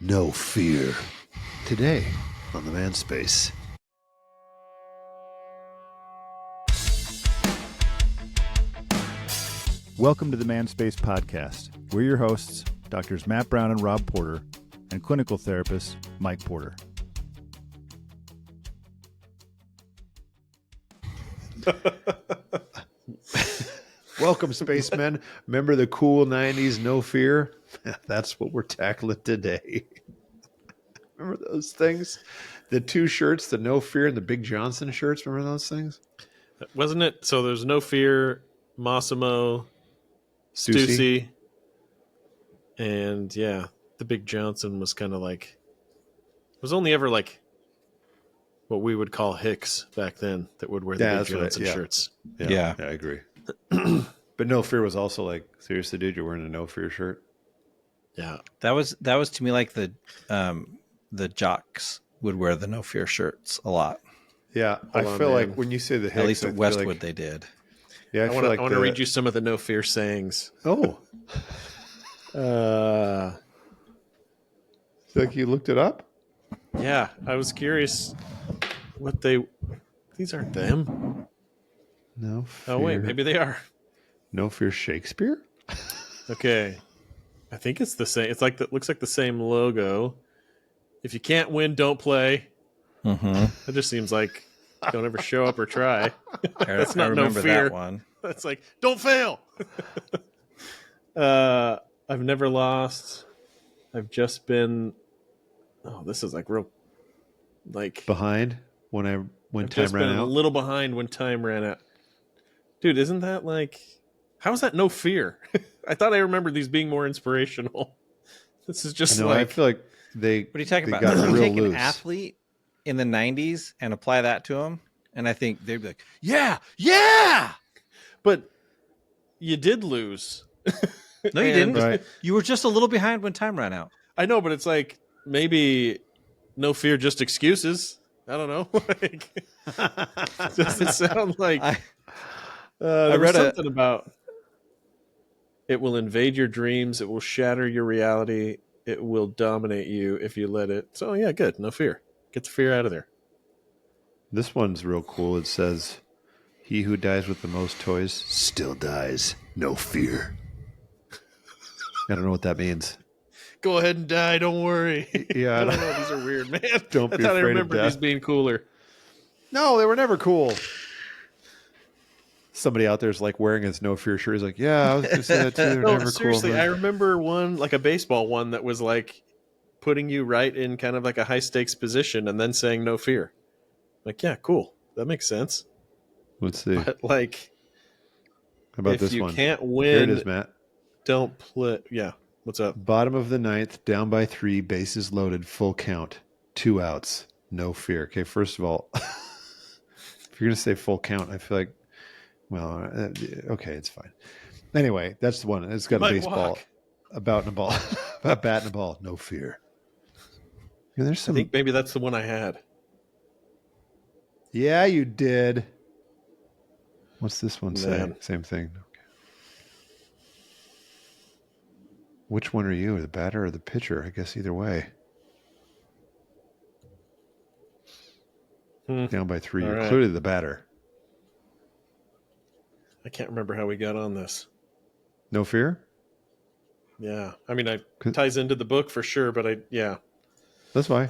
no fear. Today on the Manspace. Welcome to the Manspace podcast. We're your hosts, Doctors Matt Brown and Rob Porter, and clinical therapist Mike Porter. Welcome, spacemen. Remember the cool 90s no fear? That's what we're tackling today. Remember those things? The two shirts, the no fear and the Big Johnson shirts. Remember those things? Wasn't it? So there's no fear, Massimo, Stussy, and yeah, the Big Johnson was kind of like, it was only ever like what we would call Hicks back then that would wear the Big Johnson shirts. Yeah, I agree. But no fear was also like, seriously, dude, you're wearing a no fear shirt? Yeah, that was to me like the jocks would wear the no fear shirts a lot. Yeah, I feel like when you say the Hicks, at least at Westwood they did. Yeah, I want to read you some of the no fear sayings. Oh, like you looked it up? Yeah, I was curious what these aren't them. No fear. Oh wait, maybe they are. No fear Shakespeare? Okay. I think it's the same. It's like that. Looks like the same logo. If you can't win, don't play. Mm-hmm. It just seems like don't ever show up or try. That's not no fear. That one. That's like don't fail. I've never lost. I've just been. Oh, this is like real. Like behind when time ran out. A little behind when time ran out. Dude, isn't that like? How is that no fear? I thought I remembered these being more inspirational. This is just I feel like they. What are you talking about? Got you real take loose. An athlete in the 90s and apply that to them, and I think they'd be like, yeah. But you did lose. No, you didn't. Right. You were just a little behind when time ran out. I know, but it's like maybe no fear, just excuses. I don't know. Like, doesn't sound like. I read something about it will invade your dreams. It will shatter your reality. It will dominate you if you let it. So yeah, good. No fear. Get the fear out of there. This one's real cool. It says, "He who dies with the most toys still dies. No fear." I don't know what that means. Go ahead and die. Don't worry. Yeah, I don't know. These are weird, man. Don't be I thought I afraid of remembered death. these being cooler. No, they were never cool. Somebody out there is like wearing his no fear shirt. He's like, yeah, I was going to say that too. They're No, never seriously, cool. I remember one, like a baseball one that was like putting you right in kind of like a high stakes position and then saying no fear. Like, yeah, cool. That makes sense. Let's see. But like, How about if this you one? can't Here win, it is, Matt. don't play. Yeah. What's up? Bottom of the ninth, down by 3, bases loaded, full count, 2 outs, no fear. Okay, first of all, if you're going to say full count, I feel like, well, okay, it's fine. Anyway, that's the one. It's got a baseball, a bat and a ball, a bat and a ball, no fear. Yeah, there's some. I think maybe that's the one I had. Yeah, you did. What's this one say? Man. Same thing. Okay. Which one are you, the batter or the pitcher? I guess either way. Down by 3. All You're right. clearly the batter. I can't remember how we got on this. No fear? Yeah. I mean, it ties into the book for sure, but yeah. That's why.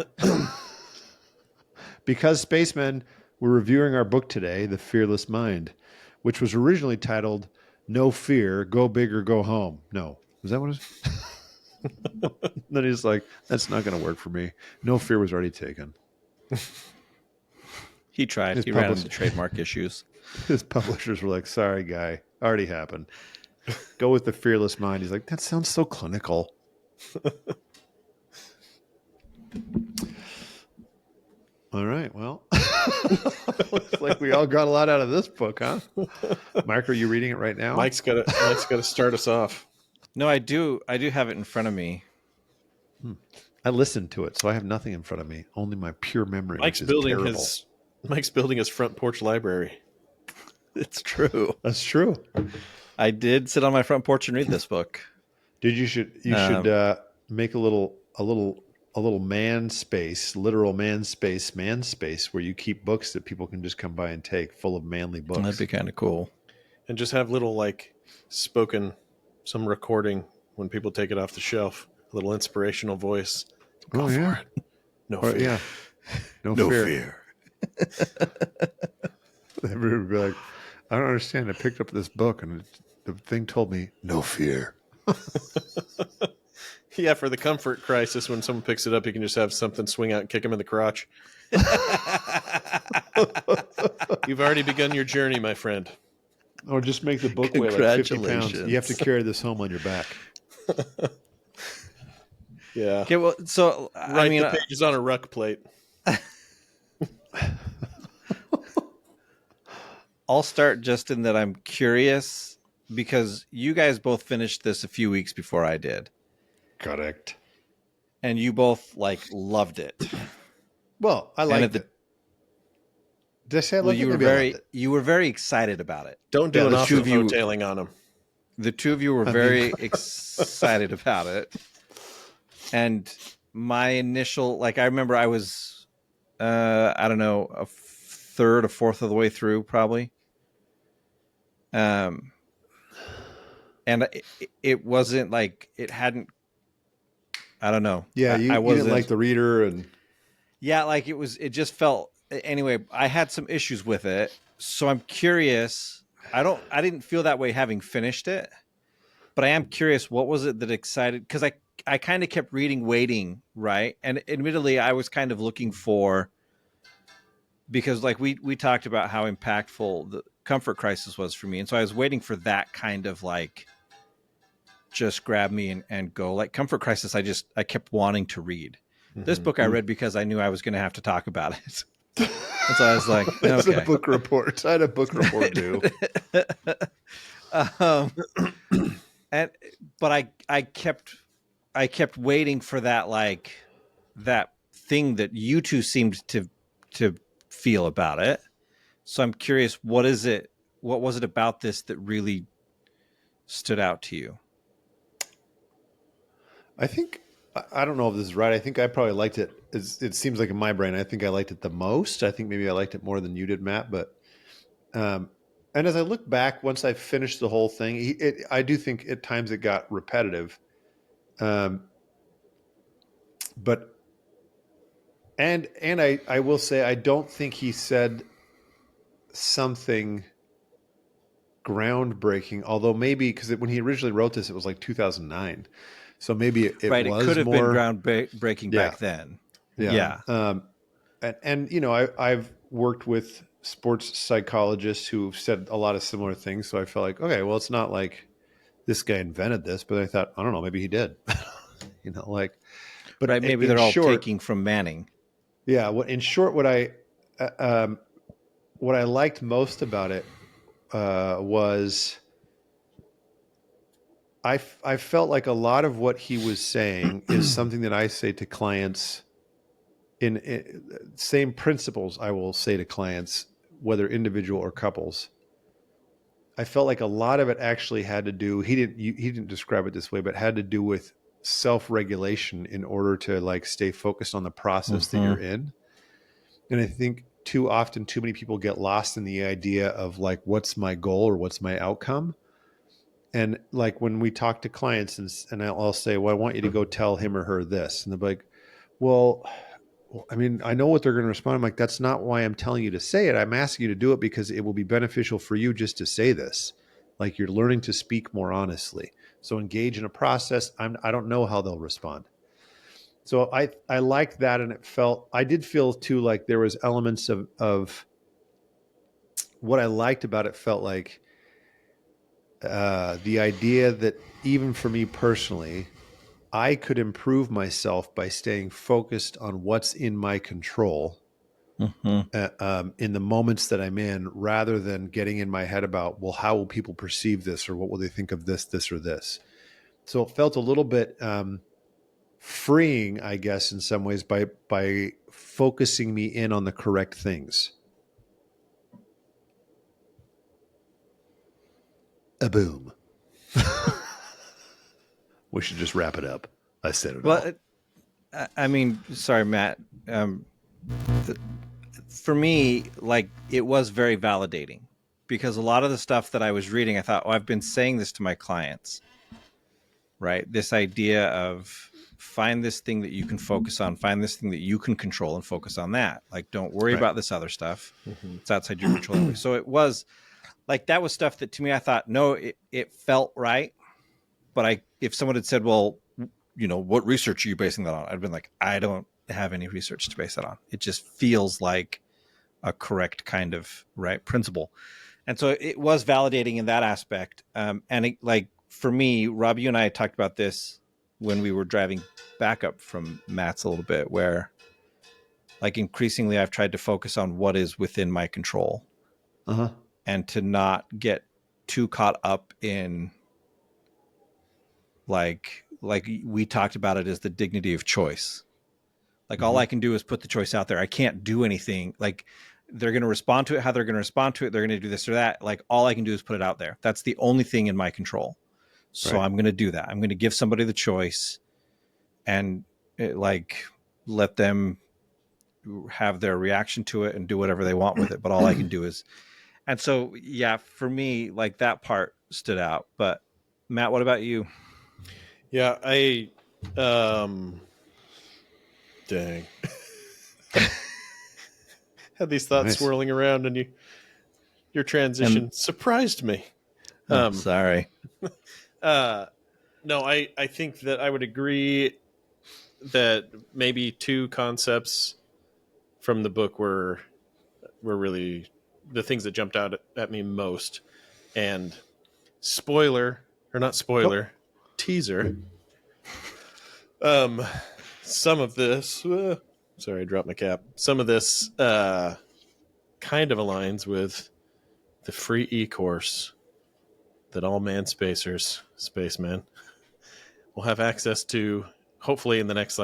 Because spacemen, we're reviewing our book today, The Fearless Mind, which was originally titled No Fear, Go Big or Go Home. No. Was that what it was? Then he's like, that's not going to work for me. No fear was already taken. He tried. He ran into trademark issues. His publishers were like, sorry, guy. Already happened. Go with the fearless mind. He's like, that sounds so clinical. All right. Well, looks like we all got a lot out of this book, huh? Mike, are you reading it right now? Mike's got to start us off. No, I do have it in front of me. I listened to it, so I have nothing in front of me. Only my pure memory. Mike's building his front porch library. It's true. That's true. I did sit on my front porch and read this book. Dude, you should make a little Manspace, literal Manspace, where you keep books that people can just come by and take, full of manly books. That'd be kind of cool. And just have little like spoken, some recording when people take it off the shelf, a little inspirational voice. Go for it. No fear. Yeah. No fear. Everybody would be like, I don't understand. I picked up this book and the thing told me, no fear. Yeah, for the comfort crisis, when someone picks it up, you can just have something swing out and kick them in the crotch. You've already begun your journey, my friend. Or just make the book weigh like 50 pounds. You have to carry this home on your back. Yeah. Okay, well, so Write the pages on a ruck plate. I'll start just in that I'm curious because you guys both finished this a few weeks before I did. Correct. And you both like loved it. Well, I liked it. Did I say I loved it? You were very excited about it. Don't do an awful tailing on them. The two of you were very excited about it. And my initial, like, I remember I was, I don't know, a third or fourth of the way through probably. And it wasn't like it hadn't, I don't know. Yeah, you didn't like the reader and. Yeah, like it just felt, anyway, I had some issues with it. So I'm curious. I didn't feel that way having finished it, but I am curious, what was it that excited? Because I kind of kept reading, waiting, right? And admittedly, I was kind of looking for, because like we talked about how impactful the Comfort Crisis was for me. And so I was waiting for that kind of like, just grab me and go. Like Comfort Crisis, I kept wanting to read. Mm-hmm. This book I read because I knew I was going to have to talk about it. And so I was like, it's a book report. I had a book report due. But I kept waiting for that, like that thing that you two seemed to feel about it. So I'm curious, what was it about this that really stood out to you? I think, I don't know if this is right. I think I probably liked it. It seems like in my brain, I think I liked it the most. I think maybe I liked it more than you did, Matt. But, and as I look back, once I finished the whole thing, I do think at times it got repetitive. But, and I will say, I don't think he said something groundbreaking, although maybe because when he originally wrote this, it was like 2009. So maybe it right. was it could have more been groundbreaking back then. Yeah. And you know, I've worked with sports psychologists who've said a lot of similar things. So I felt like, okay, well, it's not like this guy invented this, but I thought, I don't know, maybe he did. You know, like, but right, maybe they're all taking from Manning. Yeah. In short, what I liked most about it was I felt like a lot of what he was saying is something that I say to clients in same principles I will say to clients, whether individual or couples. I felt like a lot of it actually had to do, he didn't describe it this way, but had to do with self-regulation in order to like stay focused on the process that you're in. And I think too often, too many people get lost in the idea of like, what's my goal or what's my outcome? And like when we talk to clients and I'll say, well, I want you to go tell him or her this. And they're like, well, I mean, I know what they're going to respond. I'm like, that's not why I'm telling you to say it. I'm asking you to do it because it will be beneficial for you just to say this. Like you're learning to speak more honestly. So engage in a process. I don't know how they'll respond. So I liked that. And I did feel too, like there was elements of what I liked about it felt like, the idea that even for me personally, I could improve myself by staying focused on what's in my control in the moments that I'm in, rather than getting in my head about, well, how will people perceive this, or what will they think of this, or this? So it felt a little bit freeing, I guess, in some ways by focusing me in on the correct things. A boom. We should just wrap it up. I said it all. I mean, sorry, Matt. For me, like, it was very validating because a lot of the stuff that I was reading, I thought, oh, I've been saying this to my clients, right? This idea of find this thing that you can focus on, find this thing that you can control and focus on that. Like, don't worry about this other stuff. It's outside your control anyway. So it was like, that was stuff that to me, I thought, no, it felt right. But if someone had said, well, what research are you basing that on? I'd been like, I don't have any research to base that on. It just feels like a correct kind of principle. And so it was validating in that aspect. For me, Rob, you and I talked about this when we were driving back up from Matt's a little bit, where like increasingly I've tried to focus on what is within my control and to not get too caught up in like we talked about it as the dignity of choice. Like all I can do is put the choice out there. I can't do anything. Like they're going to respond to it, how they're going to respond to it. They're going to do this or that. Like all I can do is put it out there. That's the only thing in my control. So I'm going to do that. I'm going to give somebody the choice and let them have their reaction to it and do whatever they want with it. But all I can do is, and so, yeah, for me, like that part stood out. But Matt, what about you? Yeah, dang. Had these thoughts swirling around, and your transition surprised me. Sorry. No, I think that I would agree that maybe two concepts from the book were really the things that jumped out at me most. And teaser. Some of this, sorry, I dropped my cap. Some of this kind of aligns with the free e-course that all Manspacers, spacemen, will have access to, hopefully in the next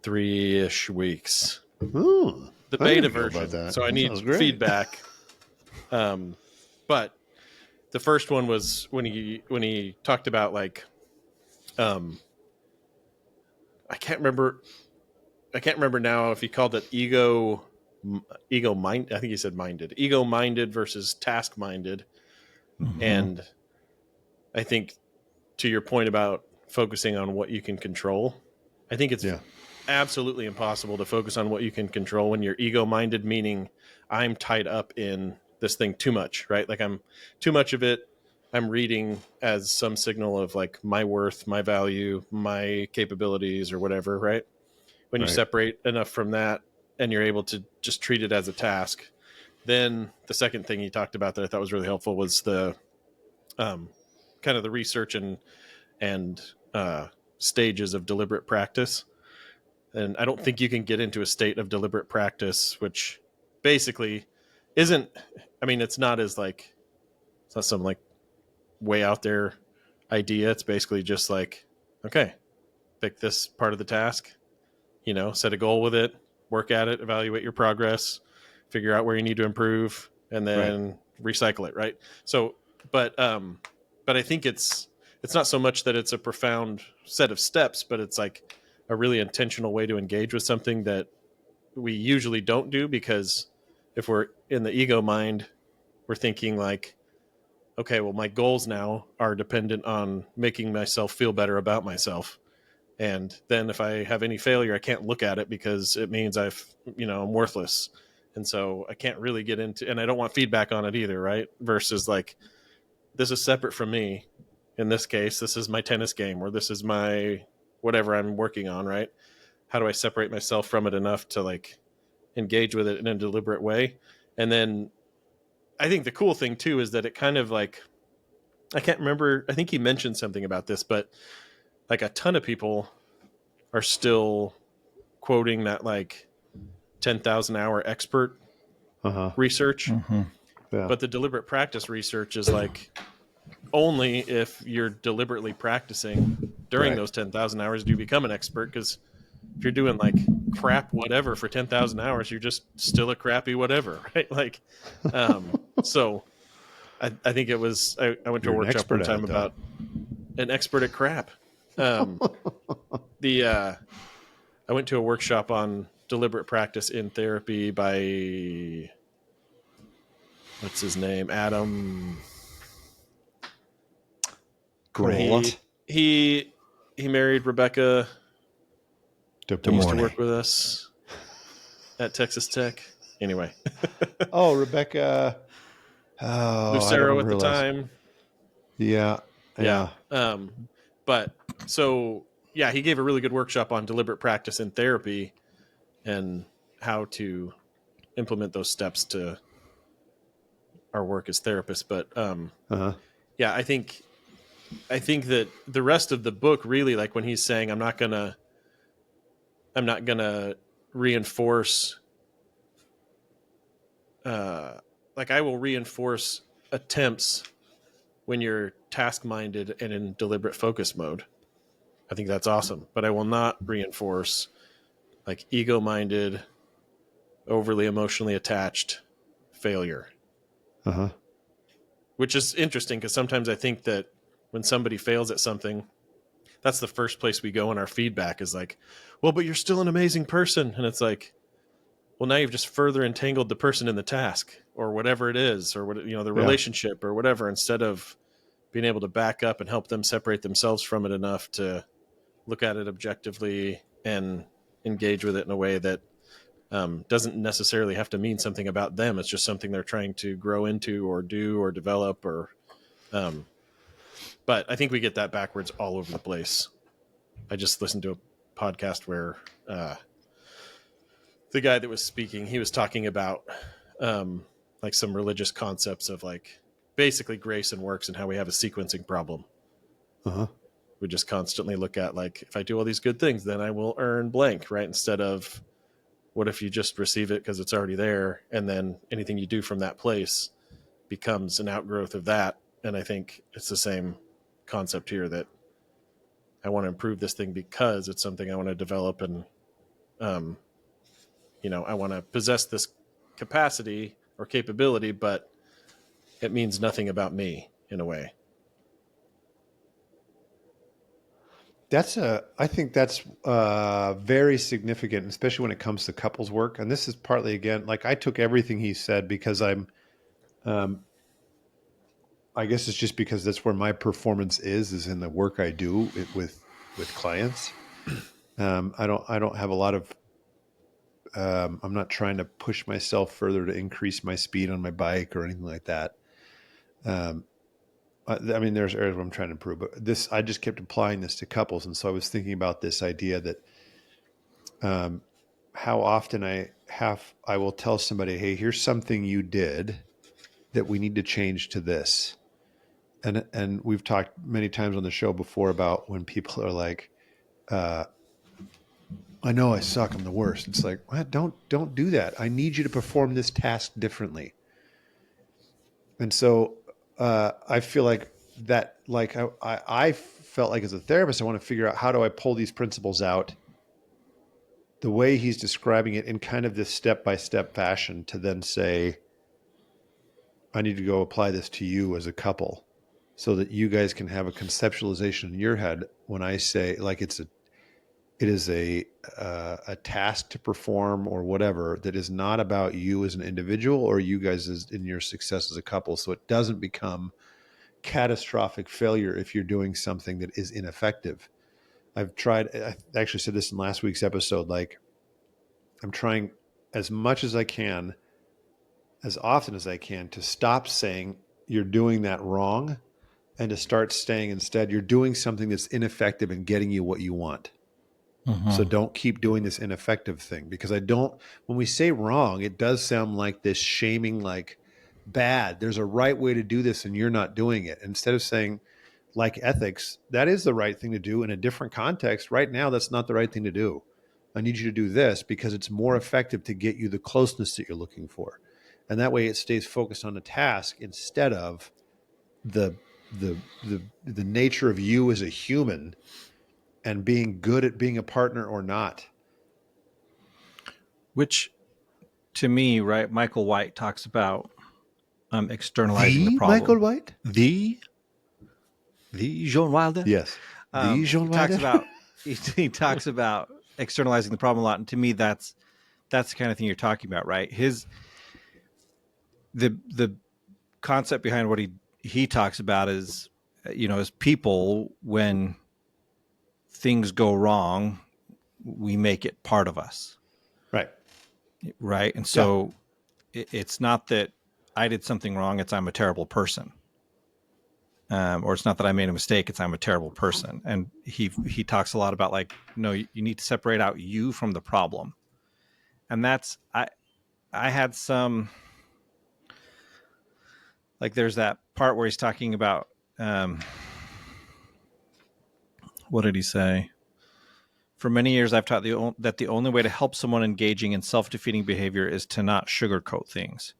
3-ish weeks. Ooh, the beta version. So I need feedback. But the first one was when he talked about I can't remember now if he called it ego mind. I think he said minded. Ego minded versus task minded. Mm-hmm. And I think to your point about focusing on what you can control, I think it's absolutely impossible to focus on what you can control when you're ego minded, meaning I'm tied up in this thing too much, right? Like I'm too much of it. I'm reading as some signal of my worth, my value, my capabilities or whatever, right? When you separate enough from that and you're able to just treat it as a task, then the second thing he talked about that I thought was really helpful was the kind of the research and stages of deliberate practice. And I don't think you can get into a state of deliberate practice, which basically isn't, it's not as it's not some way out there idea. It's basically just okay, pick this part of the task, set a goal with it, work at it, evaluate your progress, figure out where you need to improve, and then recycle it. Right. So, but I think it's not so much that it's a profound set of steps, but it's a really intentional way to engage with something that we usually don't do, because if we're in the ego mind, we're thinking okay, well, my goals now are dependent on making myself feel better about myself. And then if I have any failure, I can't look at it because it means I'm worthless. And so I can't really get into, and I don't want feedback on it either. Right. Versus this is separate from me. In this case, this is my tennis game, or this is my whatever I'm working on. Right. How do I separate myself from it enough to engage with it in a deliberate way? And then I think the cool thing too is that it kind of I can't remember, I think he mentioned something about this, but a ton of people are still quoting that 10,000 hour expert research. Mm-hmm. Yeah. But the deliberate practice research is only if you're deliberately practicing during those 10,000 hours do you become an expert. Because if you're doing crap whatever for 10,000 hours, you're just still a crappy whatever, right? So I think it was I went to a workshop one time about an expert at crap. I went to a workshop on deliberate practice in therapy by, what's his name? Adam. Great. He married Rebecca. He used to DeMornay. work with us at Texas Tech. Anyway. Oh, Rebecca. Oh, Lucero at the time. Yeah. But so, yeah, he gave a really good workshop on deliberate practice in therapy and how to implement those steps to our work as therapists. But yeah, I think that the rest of the book really, like when he's saying, I'm not gonna reinforce, like I will reinforce attempts when you're task-minded and in deliberate focus mode. I think that's awesome, but I will not reinforce like ego-minded, overly emotionally attached failure. Which is interesting because sometimes I think that when somebody fails at something, that's the first place we go in our feedback is like, well, but you're still an amazing person. And it's like, well, now you've just further entangled the person in the task or whatever it is, or what, the relationship or whatever, instead of being able to back up and help them separate themselves from it enough to look at it objectively and engage with it in a way that doesn't necessarily have to mean something about them. It's just something they're trying to grow into or do or develop or, but I think we get that backwards all over the place. I just listened to a podcast where the guy that was speaking, he was talking about like some religious concepts of like basically grace and works and how we have a sequencing problem. We just constantly look at like, if I do all these good things, then I will earn blank, right? Instead of what if you just receive it because it's already there, and then anything you do from that place becomes an outgrowth of that. And I think it's the same concept here, that I want to improve this thing because it's something I want to develop, and I want to possess this capacity or capability, but it means nothing about me in a way. I think that's very significant, especially when it comes to couples work. And this is partly, again, like I took everything he said because I guess it's just because that's where my performance is in the work I do with clients. I don't have a lot of, I'm not trying to push myself further to increase my speed on my bike or anything like that. I mean, there's areas where I'm trying to improve, but I just kept applying this to couples. And so I was thinking about this idea that how often I will tell somebody, hey, here's something you did that we need to change to this. And we've talked many times on the show before about when people are like, I know I suck, I'm the worst. It's like, what? Don't do that. I need you to perform this task differently. And so I feel like that, like I felt like as a therapist, I want to figure out how do I pull these principles out the way he's describing it in kind of this step-by-step fashion to then say, I need to go apply this to you as a couple so that you guys can have a conceptualization in your head when I say like it is a task to perform or whatever that is not about you as an individual or you guys as in your success as a couple. So it doesn't become catastrophic failure if you're doing something that is ineffective. I actually said this in last week's episode, like I'm trying as much as I can, as often as I can, to stop saying you're doing that wrong and to start saying instead you're doing something that's ineffective and getting you what you want. So don't keep doing this ineffective thing, because when we say wrong, it does sound like this shaming, like bad. There's a right way to do this and you're not doing it. Instead of saying like ethics, that is the right thing to do in a different context. Right now, that's not the right thing to do. I need you to do this because it's more effective to get you the closeness that you're looking for. And that way it stays focused on the task instead of the nature of you as a human and being good at being a partner or not. Which, to me, right, Michael White talks about externalizing the problem. Michael White? The John Wilder? Yes. The John he talks Wilder? about, he talks about externalizing the problem a lot, and to me, that's the kind of thing you're talking about, right? The concept behind what he talks about is, as people, when things go wrong, we make it part of us, Right. and so it's not that I did something wrong; it's I'm a terrible person. Or it's not that I made a mistake; it's I'm a terrible person. And he talks a lot about like, no, you need to separate out you from the problem. And that's I had some, like, there's that part where he's talking about what did he say? For many years, I've taught that the only way to help someone engaging in self-defeating behavior is to not sugarcoat things.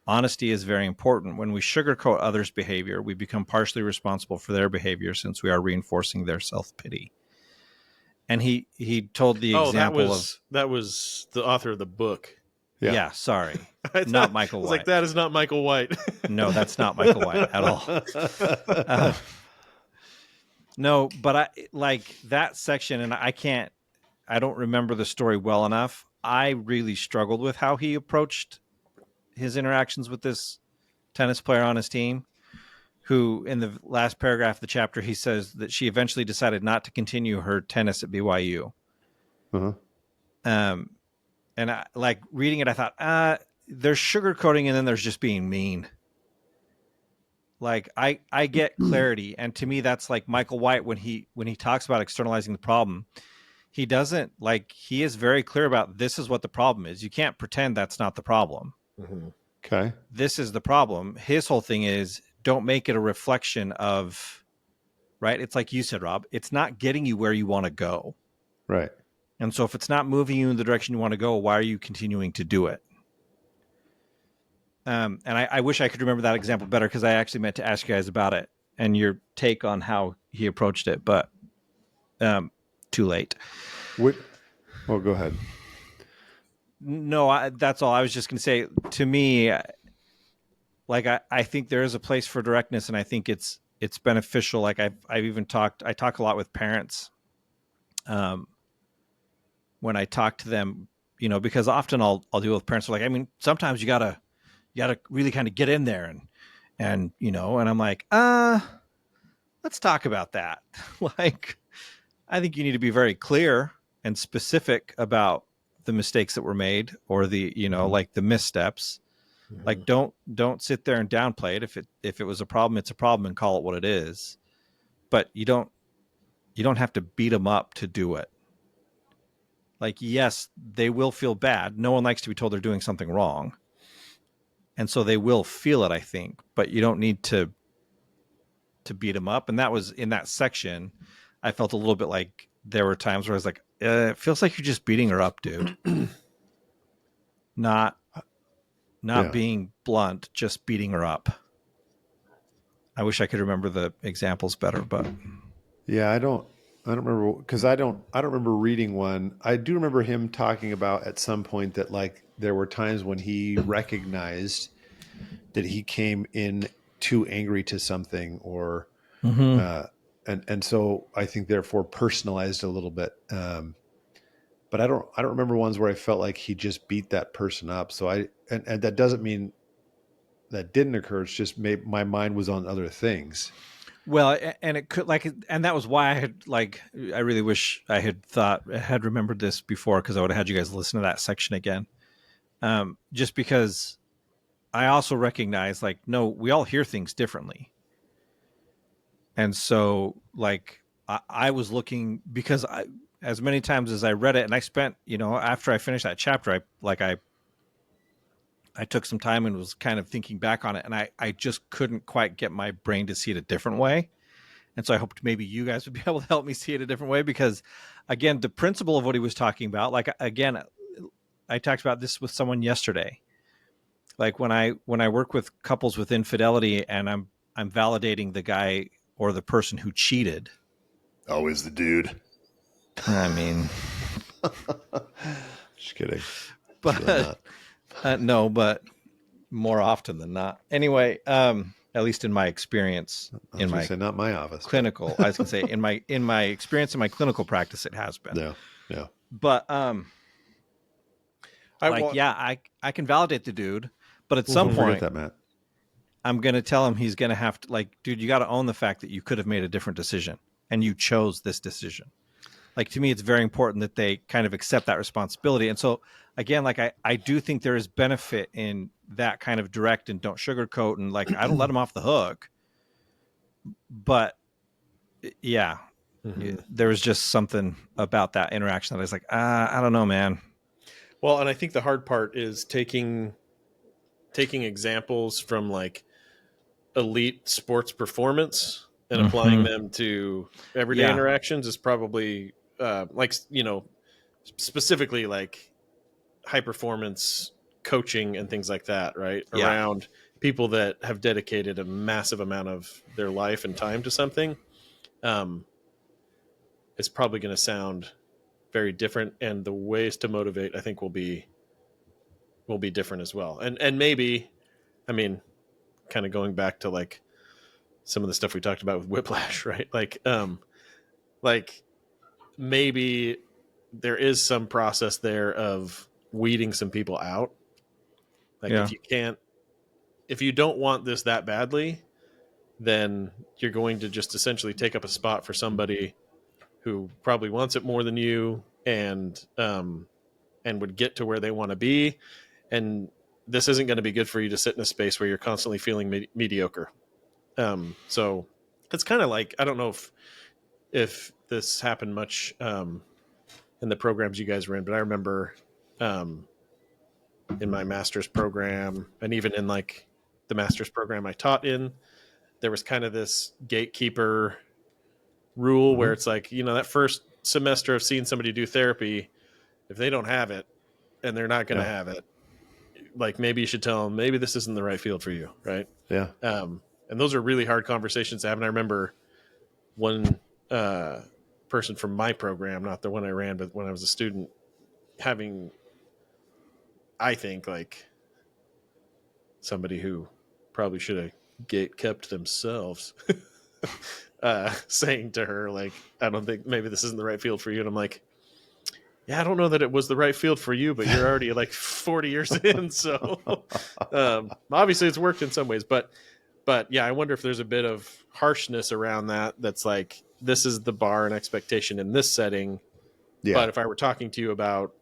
Honesty is very important. When we sugarcoat others' behavior, we become partially responsible for their behavior since we are reinforcing their self-pity. And he told the example that was the author of the book. Yeah, sorry. Not Michael White. Like, that is not Michael White. No, that's not Michael White at all. No, but I like that section, and I don't remember the story well enough. I really struggled with how he approached his interactions with this tennis player on his team, who in the last paragraph of the chapter, he says that she eventually decided not to continue her tennis at BYU. Uh-huh. And I, like, reading it, I thought, there's sugarcoating and then there's just being mean. Like, I get clarity. And to me, that's like Michael White, when he talks about externalizing the problem, he doesn't, like, he is very clear about, this is what the problem is. You can't pretend that's not the problem. Mm-hmm. Okay. This is the problem. His whole thing is, don't make it a reflection of, right? It's like you said, Rob, it's not getting you where you want to go. Right. And so if it's not moving you in the direction you want to go, why are you continuing to do it? And I wish I could remember that example better, because I actually meant to ask you guys about it and your take on how he approached it, but too late. Well, go ahead. No, that's all. I was just going to say, to me, like, I think there is a place for directness, and I think it's beneficial. Like, I talk a lot with parents when I talk to them, because often I'll deal with parents who are like, I mean, sometimes you gotta really kind of get in there and and I'm like, let's talk about that. Like, I think you need to be very clear and specific about the mistakes that were made, or the, like, the missteps. Mm-hmm. Like, don't sit there and downplay it. If it was a problem, it's a problem, and call it what it is. But you don't have to beat them up to do it. Like, yes, they will feel bad. No one likes to be told they're doing something wrong. And so they will feel it, I think, but you don't need to beat them up. And that was in that section. I felt a little bit like there were times where I was like, it feels like you're just beating her up, dude. Not being blunt, just beating her up. I wish I could remember the examples better, but yeah, I don't remember, because I don't remember reading one. I do remember him talking about at some point that, like, there were times when he recognized that he came in too angry to something, or and so I think therefore personalized a little bit. But I don't remember ones where I felt like he just beat that person up. So and that doesn't mean that didn't occur. It's just my mind was on other things. Well, and it could, like, and that was why I really wish I had remembered this before, because I would have had you guys listen to that section again. Just because I also recognize, like, no, we all hear things differently. And so, like, I was looking, because as many times as I read it, and I spent, after I finished that chapter, I took some time and was kind of thinking back on it, and I just couldn't quite get my brain to see it a different way. And so I hoped maybe you guys would be able to help me see it a different way, because, again, the principle of what he was talking about, like, again, I talked about this with someone yesterday. Like, when I work with couples with infidelity, and I'm validating the guy or the person who cheated. Always the dude. I mean, just kidding. But no, but more often than not. Anyway, at least in my experience I was in gonna my say not my office. clinical. I was going to say in my experience in my clinical practice, it has been. Yeah. But I like, want. yeah, I can validate the dude, but at some Don't forget point, that, Matt. I'm going to tell him he's going to have to, like, dude, you got to own the fact that you could have made a different decision and you chose this decision. Like, to me, it's very important that they kind of accept that responsibility. And so, again, like, I do think there is benefit in that kind of direct and don't sugarcoat. And like, I don't let him off the hook. But yeah, there was just something about that interaction that I was like, I don't know, man. Well, and I think the hard part is taking examples from like elite sports performance and applying them to everyday interactions is probably like, you know, specifically like high performance coaching and things like that, right? Yeah. Around people that have dedicated a massive amount of their life and time to something. It's probably going to sound very different, and the ways to motivate, I think, will be different as well. And maybe, I mean, kind of going back to like some of the stuff we talked about with Whiplash, right? Like maybe there is some process there of weeding some people out. Like if you don't want this that badly, then you're going to just essentially take up a spot for somebody who probably wants it more than you and would get to where they want to be. And this isn't going to be good for you to sit in a space where you're constantly feeling mediocre. So it's kind of like, I don't know if this happened much in the programs you guys were in, but I remember in my master's program and even in like the master's program I taught in, there was kind of this gatekeeper rule where it's like, you know, that first semester of seeing somebody do therapy, if they don't have it and they're not going to have it, like maybe you should tell them, maybe this isn't the right field for you. Right. Yeah. And those are really hard conversations to have. And I remember one person from my program, not the one I ran, but when I was a student, having, I think, like somebody who probably should have gate kept themselves saying to her, like, I don't think maybe this isn't the right field for you. And I'm like, yeah, I don't know that it was the right field for you, but you're already like 40 years in. So obviously it's worked in some ways, but yeah, I wonder if there's a bit of harshness around that. That's like, this is the bar and expectation in this setting. Yeah. But if I were talking to you about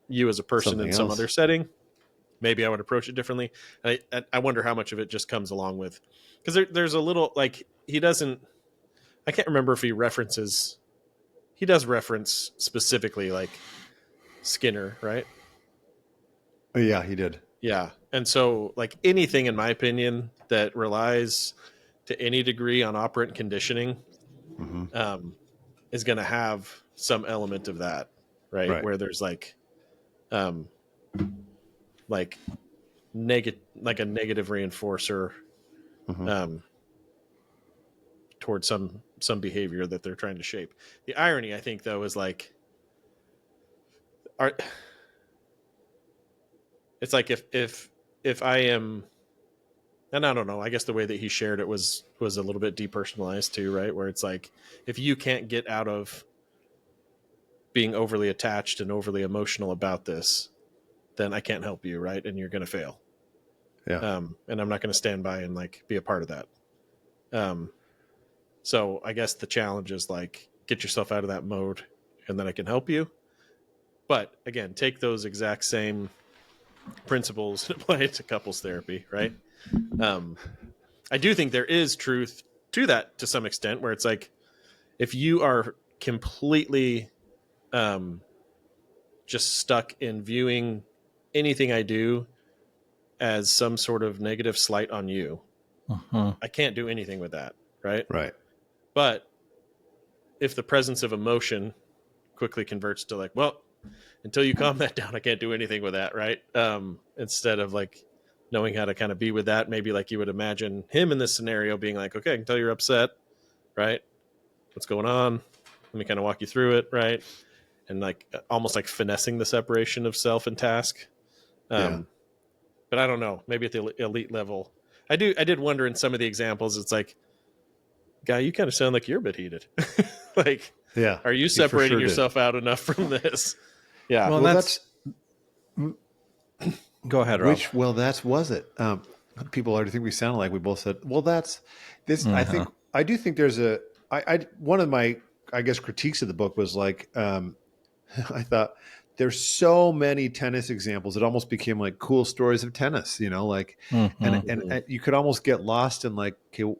you as a person Something in some else. other setting, maybe I would approach it differently. I wonder how much of it just comes along with, because there's a little, like, he doesn't, I can't remember if he does reference specifically like Skinner, right? Oh, yeah, he did. Yeah. And so like anything, in my opinion, that relies to any degree on operant conditioning is going to have some element of that, right? Where there's like a negative reinforcer towards some behavior that they're trying to shape. The irony, I think, though, is like, it's like if I am, and I don't know, I guess the way that he shared it was a little bit depersonalized too, right? Where it's like, if you can't get out of being overly attached and overly emotional about this, then I can't help you, right? And you're going to fail. Yeah. And I'm not going to stand by and like be a part of that. So I guess the challenge is like, get yourself out of that mode and then I can help you. But again, take those exact same principles and apply it to couples therapy, right? I do think there is truth to that to some extent, where it's like, if you are completely just stuck in viewing anything I do as some sort of negative slight on you, I can't do anything with that, right? Right. But if the presence of emotion quickly converts to like, well, until you calm that down, I can't do anything with that, right? Instead of like knowing how to kind of be with that, maybe like you would imagine him in this scenario being like, okay, I can tell you're upset, right? What's going on? Let me kind of walk you through it, right? And like almost like finessing the separation of self and task. But I don't know, maybe at the elite level, I did wonder in some of the examples. It's like, guy, you kind of sound like you're a bit heated. Like, Yeah, are you he for separating sure did. yourself out enough from this? Yeah. Well, Well, that's go ahead, Rob. Was it? People already think we sounded like we both said, well, that's this. I do think there's one of my, I guess, critiques of the book was like, I thought there's so many tennis examples. It almost became like cool stories of tennis, like, and you could almost get lost in like, okay,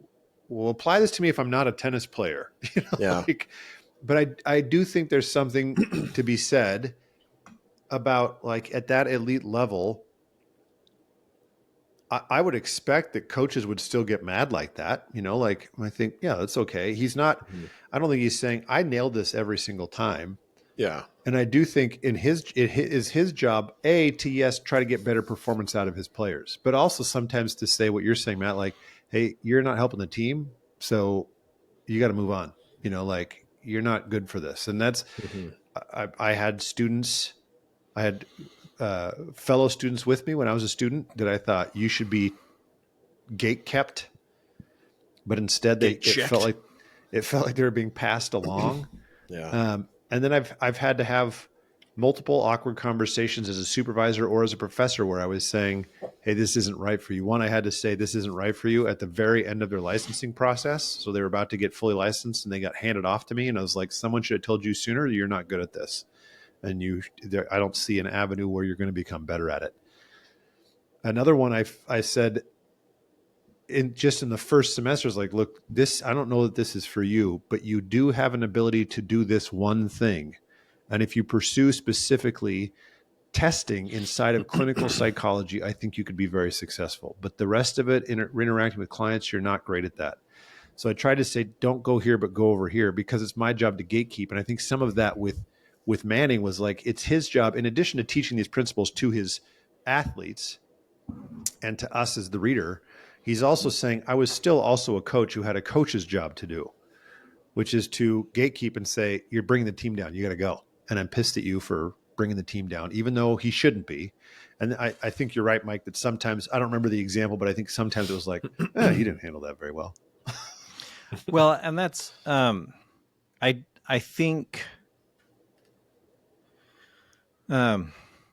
well, apply this to me if I'm not a tennis player, Yeah. like, but I do think there's something to be said about like at that elite level. I would expect that coaches would still get mad like that, like I think, yeah, that's okay. He's not, I don't think he's saying I nailed this every single time. Yeah. And I do think it is his job, to yes, try to get better performance out of his players, but also sometimes to say what you're saying, Matt, like, hey, you're not helping the team. So you got to move on, like you're not good for this. And that's, I had students, I had fellow students with me when I was a student that I thought you should be gate kept, but instead it felt like they were being passed along. Yeah. And then I've had to have multiple awkward conversations as a supervisor or as a professor where I was saying, hey, this isn't right for you. One, I had to say this isn't right for you at the very end of their licensing process. So they were about to get fully licensed and they got handed off to me. And I was like, someone should have told you sooner you're not good at this. And I don't see an avenue where you're going to become better at it. Another one I said in the first semester is like, look, I don't know that this is for you, but you do have an ability to do this one thing. And if you pursue specifically testing inside of clinical psychology, I think you could be very successful. But the rest of it, interacting with clients, you're not great at that. So I try to say, don't go here, but go over here, because it's my job to gatekeep. And I think some of that with Manning was like, it's his job, in addition to teaching these principles to his athletes and to us as the reader, he's also saying, I was still also a coach who had a coach's job to do, which is to gatekeep and say, you're bringing the team down. You got to go. And I'm pissed at you for bringing the team down, even though he shouldn't be. And I think you're right, Mike, that sometimes, I don't remember the example, but I think sometimes it was like, you didn't handle that very well. Well, and that's, I think, I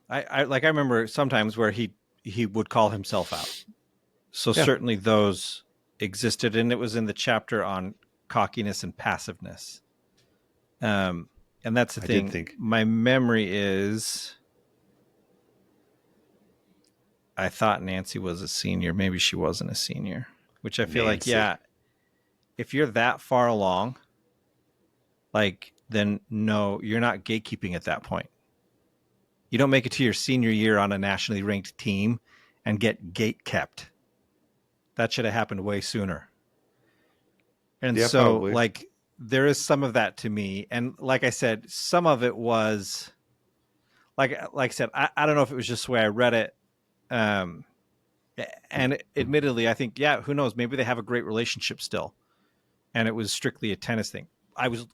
remember sometimes where he would call himself out. So certainly those existed, and it was in the chapter on cockiness and passiveness. And that's the thing. My memory is, I thought Nancy was a senior. Maybe she wasn't a senior, which I feel like, if you're that far along, like, then no, you're not gatekeeping at that point. You don't make it to your senior year on a nationally ranked team and get gate kept. That should have happened way sooner. And so probably. Like, there is some of that to me. And like I said, some of it was like I said, I don't know if it was just the way I read it. And admittedly, I think, who knows? Maybe they have a great relationship still. And it was strictly a tennis thing. I was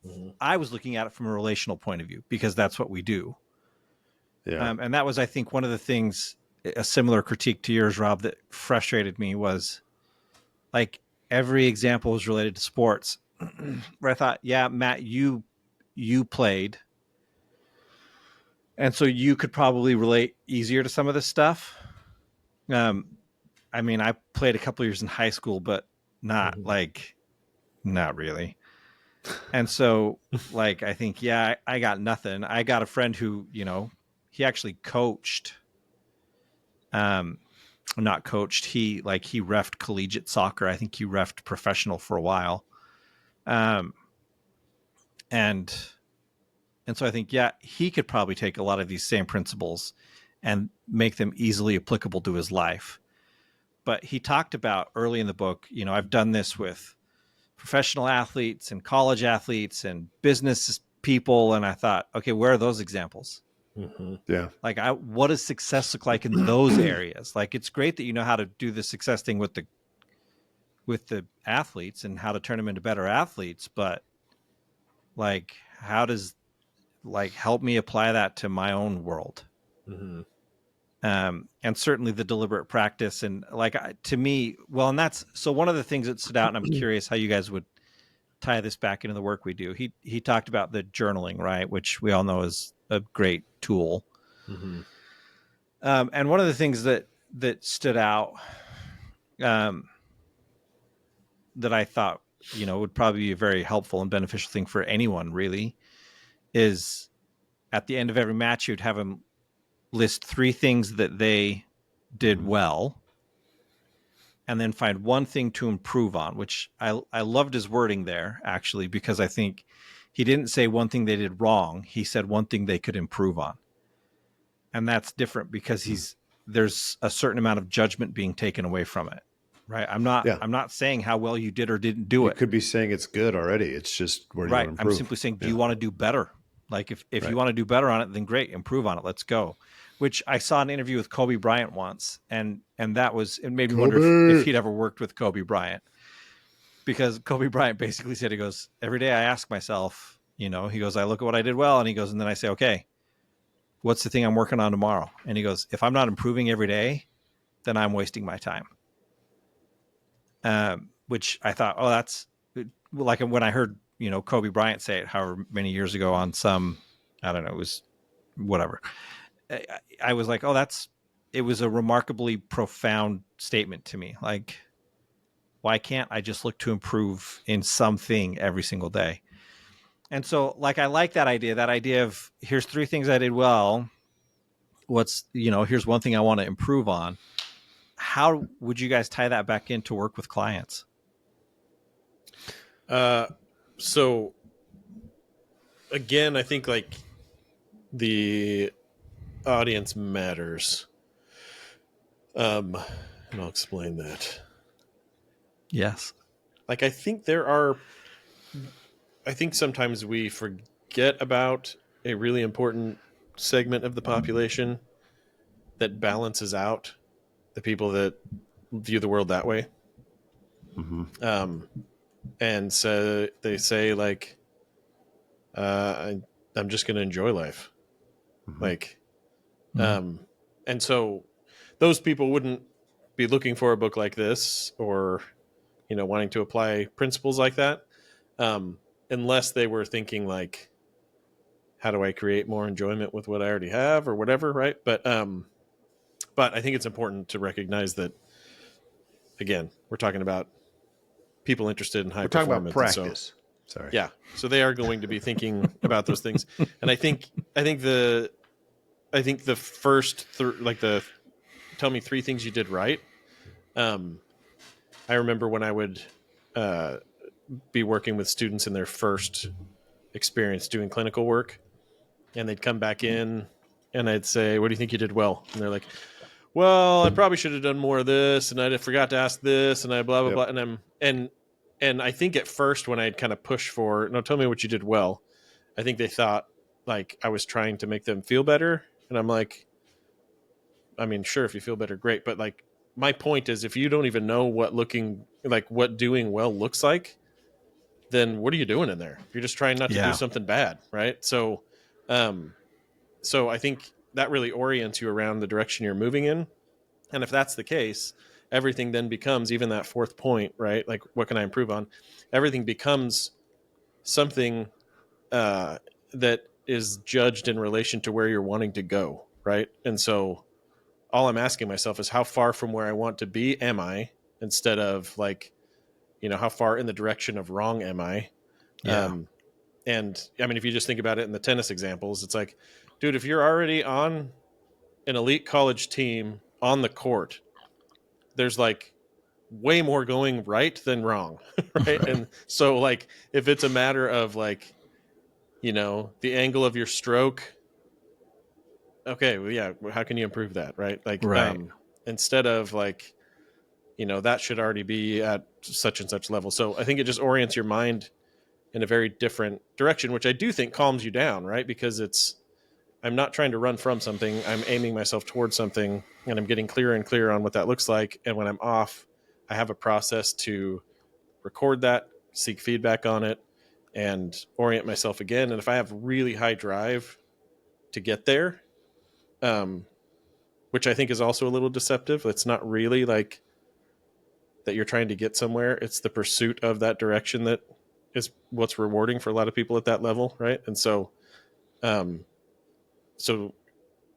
looking at it from a relational point of view, because that's what we do. Yeah. And that was, I think, one of the things, a similar critique to yours, Rob, that frustrated me was, like, every example was related to sports, where I thought, Matt, you played, and so you could probably relate easier to some of this stuff. I mean, I played a couple years in high school, but not really. And so, like, I think, I got nothing. I got a friend who, he actually coached, not coached. He reffed collegiate soccer. I think he reffed professional for a while. And so I think, he could probably take a lot of these same principles and make them easily applicable to his life. But he talked about early in the book, I've done this with professional athletes and college athletes and business people. And I thought, okay, where are those examples? Mm-hmm. Yeah. Like, what does success look like in those areas? Like, it's great that you know how to do the success thing with the athletes and how to turn them into better athletes. But, like, how does, like, help me apply that to my own world? Mm-hmm. And certainly the deliberate practice. And to me, well, and that's, so one of the things that stood out, and I'm curious how you guys would tie this back into the work we do. He talked about the journaling, right? Which we all know is a great tool. Mm-hmm. And one of the things that stood out, that I thought, would probably be a very helpful and beneficial thing for anyone really, is at the end of every match, you'd have them list 3 things that they did well, and then find one thing to improve on, which I loved his wording there, actually, because I think he didn't say one thing they did wrong. He said one thing they could improve on. And that's different because there's a certain amount of judgment being taken away from it. Right. I'm not saying how well you did or didn't do it. You could be saying it's good already. It's just where do you want to improve? I'm simply saying, do you want to do better? Like if you want to do better on it, then great, improve on it. Let's go. Which I saw an interview with Kobe Bryant once, and that was, it made me wonder if he'd ever worked with Kobe Bryant, because Kobe Bryant basically said, he goes, every day I ask myself, he goes, I look at what I did well, and he goes, and then I say, okay, what's the thing I'm working on tomorrow? And he goes, if I'm not improving every day, then I'm wasting my time. Which I thought, oh, that's like when I heard, Kobe Bryant say it however many years ago on some, I don't know, it was whatever. I was like, oh, it was a remarkably profound statement to me. Like, why can't I just look to improve in something every single day? And so I like that idea of here's 3 things I did well. Here's one thing I want to improve on. How would you guys tie that back in to work with clients? So again, I think the audience matters. And I'll explain that. Yes. I think sometimes we forget about a really important segment of the population that balances out the people that view the world that way. Mm-hmm. And so they say I'm just going to enjoy life. Mm-hmm. And so those people wouldn't be looking for a book like this or, wanting to apply principles like that. Unless they were thinking how do I create more enjoyment with what I already have or whatever. Right. But I think it's important to recognize that, again, we're talking about people interested in high performance. We're talking about practice. Sorry. Yeah. So they are going to be thinking about those things. And I think the first, tell me 3 things you did right. I remember when I would be working with students in their first experience doing clinical work, and they'd come back in and I'd say, what do you think you did well? And they're like, well, I probably should have done more of this, and I forgot to ask this, and I blah, blah, Yep. blah. And I think at first when I'd kind of push for, no, tell me what you did well, I think they thought I was trying to make them feel better. And I'm like, I mean, sure, if you feel better, great. But my point is, if you don't even know what doing well looks like, then what are you doing in there? You're just trying not to do something bad. Right. So I think that really orients you around the direction you're moving in. And if that's the case, everything then becomes, even that 4th point, right? What can I improve on? Everything becomes something that is judged in relation to where you're wanting to go. Right. And so all I'm asking myself is, how far from where I want to be am I, instead of how far in the direction of wrong am I? Yeah. And I mean, if you just think about it in the tennis examples, it's like, dude, if you're already on an elite college team on the court, there's way more going right than wrong. Right. And so if it's a matter of the angle of your stroke, okay, well, yeah, how can you improve that? Right. Instead of that should already be at such and such level. So I think it just orients your mind in a very different direction, which I do think calms you down, right? Because I'm not trying to run from something. I'm aiming myself towards something, and I'm getting clearer and clearer on what that looks like. And when I'm off, I have a process to record that, seek feedback on it, and orient myself again. And if I have really high drive to get there, which I think is also a little deceptive. It's not really like that you're trying to get somewhere. It's the pursuit of that direction that is what's rewarding for a lot of people at that level, right? And so, so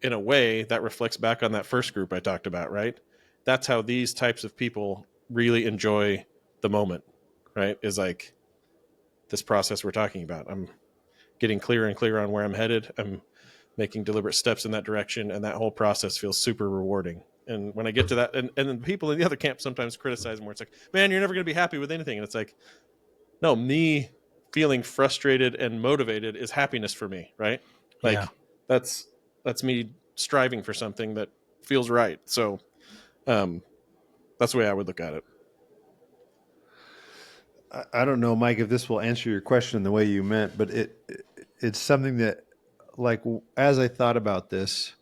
in a way, that reflects back on that first group I talked about, right? That's how these types of people really enjoy the moment, right? Is like this process we're talking about. I'm getting clearer and clearer on where I'm headed. I'm making deliberate steps in that direction, and that whole process feels super rewarding. And when I get to that, and then people in the other camp sometimes criticize them where it's like, man, you're never going to be happy with anything. And it's like, no, me feeling frustrated and motivated is happiness for me, right? Like that's me striving for something that feels right. So that's the way I would look at it. I don't know, Mike, if this will answer your question the way you meant, but it's something that, like, as I thought about this,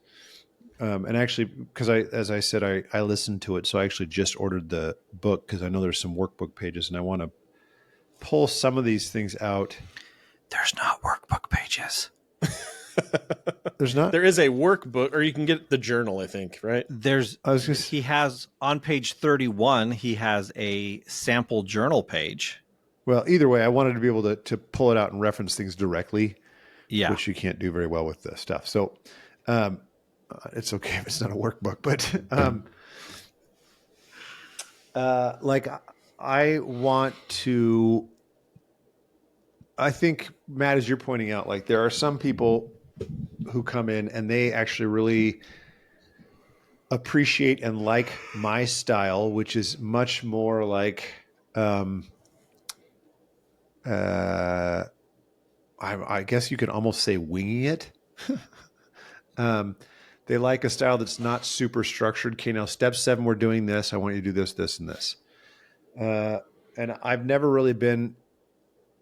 and actually, because as I said, I listened to it, so I actually just ordered the book because I know there's some workbook pages, and I want to pull some of these things out. There's not workbook pages. There's not? There is a workbook, or you can get the journal, I think, right? He has on page 31, he has a sample journal page. Well, either way, I wanted to be able to pull it out and reference things directly, which you can't do very well with this stuff. So it's okay if it's not a workbook, but like I think, Matt, as you're pointing out, like there are some people who come in and they actually really appreciate and like my style, which is much more like, I guess you could almost say winging it. They like a style that's not super structured. Okay, now step 7, we're doing this. I want you to do this, this, and this. And I've never really been